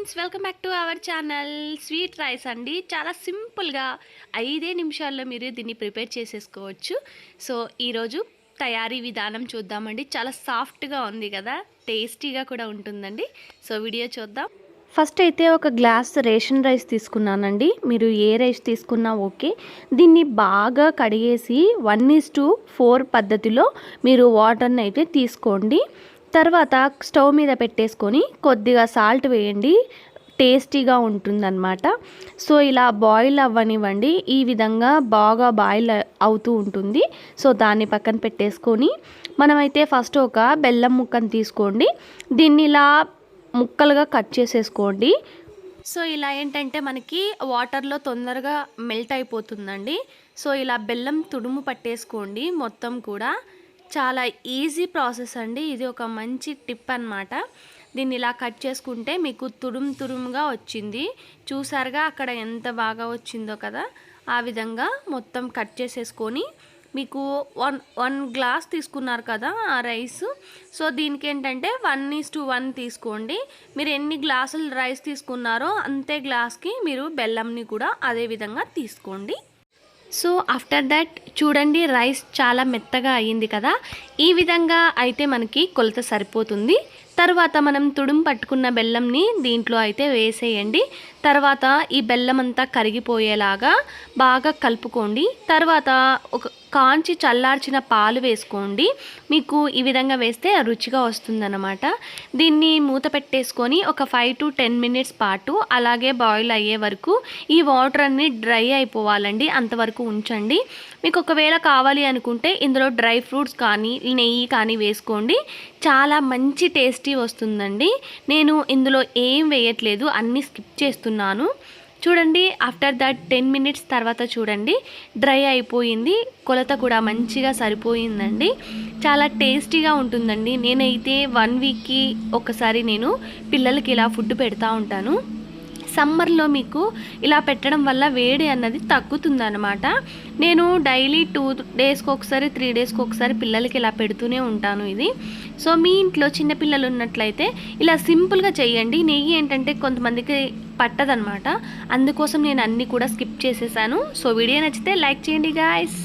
Friends, welcome back to our channel. Sweet rice అండి. చాలా సింపుల్గా 5 నిమిషాల్లో మీరు దీన్ని ప్రిపేర్ చేసేసుకోవచ్చు. సో ఈరోజు తయారీ విధానం చూద్దామండి. చాలా సాఫ్ట్గా ఉంది కదా, టేస్టీగా కూడా ఉంటుందండి. సో వీడియో చూద్దాం. ఫస్ట్ అయితే ఒక గ్లాస్ రేషన్ రైస్ తీసుకున్నానండి. మీరు ఏ రైస్ తీసుకున్నా ఓకే. దీన్ని బాగా కడిగేసి 1:4 పద్ధతిలో మీరు వాటర్ని అయితే తీసుకోండి. తర్వాత స్టవ్ మీద పెట్టేసుకొని కొద్దిగా సాల్ట్ వేయండి, టేస్టీగా ఉంటుందన్నమాట. సో ఇలా బాయిల్ అవ్వనివ్వండి. ఈ విధంగా బాగా బాయిల్ అవుతూ ఉంటుంది. సో దాన్ని పక్కన పెట్టేసుకొని మనమైతే ఫస్ట్ ఒక బెల్లం ముక్కను తీసుకోండి. దీన్ని ఇలా ముక్కలుగా కట్ చేసేసుకోండి. సో ఇలా ఏంటంటే మనకి వాటర్లో తొందరగా మెల్ట్ అయిపోతుందండి. సో ఇలా బెల్లం తుడుము పట్టేసుకోండి మొత్తం కూడా. చాలా ఈజీ ప్రాసెస్ అండి. ఇది ఒక మంచి టిప్ అన్నమాట. దీన్ని ఇలా కట్ చేసుకుంటే మీకు తురుముగా వచ్చింది. చూసారుగా అక్కడ ఎంత బాగా వచ్చిందో కదా. ఆ విధంగా మొత్తం కట్ చేసేసుకొని మీకు వన్ గ్లాస్ తీసుకున్నారు కదా ఆ రైస్. సో దీనికి ఏంటంటే 1:1 తీసుకోండి. మీరు ఎన్ని గ్లాసులు రైస్ తీసుకున్నారో అంతే గ్లాస్కి మీరు బెల్లంని కూడా అదే విధంగా తీసుకోండి. సో ఆఫ్టర్ దట్ చూడండి, రైస్ చాలా మెత్తగా అయ్యింది కదా. ఈ విధంగా అయితే మనకి కొలత సరిపోతుంది. తర్వాత మనం తుడుము పట్టుకున్న బెల్లంని దీంట్లో అయితే వేసేయండి. తర్వాత ఈ బెల్లం అంతా కరిగిపోయేలాగా బాగా కలుపుకోండి. తర్వాత ఒక కాంచి చల్లార్చిన పాలు వేసుకోండి. మీకు ఈ విధంగా వేస్తే రుచిగా వస్తుందన్నమాట. దీన్ని మూత పెట్టేసుకొని ఒక 5 to 10 మినిట్స్ పాటు అలాగే బాయిల్ అయ్యే వరకు ఈ వాటర్ అన్ని డ్రై అయిపోవాలండి. అంతవరకు ఉంచండి. మీకు ఒకవేళ కావాలి అనుకుంటే ఇందులో డ్రై ఫ్రూట్స్ కానీ నెయ్యి కానీ వేసుకోండి. చాలా మంచి టేస్టీ వస్తుందండి. నేను ఇందులో ఏం వేయట్లేదు, అన్నీ స్కిప్ చేస్తున్నాను. చూడండి, ఆఫ్టర్ దట్ 10 మినిట్స్ తర్వాత చూడండి డ్రై అయిపోయింది. కొలత కూడా మంచిగా సరిపోయిందండి. చాలా టేస్టీగా ఉంటుందండి. నేనైతే 1 వీక్కి ఒకసారి నేను పిల్లలకి ఇలా ఫుడ్ పెడతా ఉంటాను. సమ్మర్లో మీకు ఇలా పెట్టడం వల్ల వేడి అన్నది తగ్గుతుందన్నమాట. నేను డైలీ 2 డేస్కి ఒకసారి 3 డేస్కి ఒకసారి పిల్లలకి ఇలా పెడుతూనే ఉంటాను ఇది. సో మీ ఇంట్లో చిన్నపిల్లలు ఉన్నట్లయితే ఇలా సింపుల్గా చేయండి. నెయ్యి ఏంటంటే కొంతమందికి పట్టదనమాట. అందుకోసం నేను అన్నీ కూడా స్కిప్ చేసేసాను. సో వీడియో నచ్చితే లైక్ చేయండి గాయ్స్.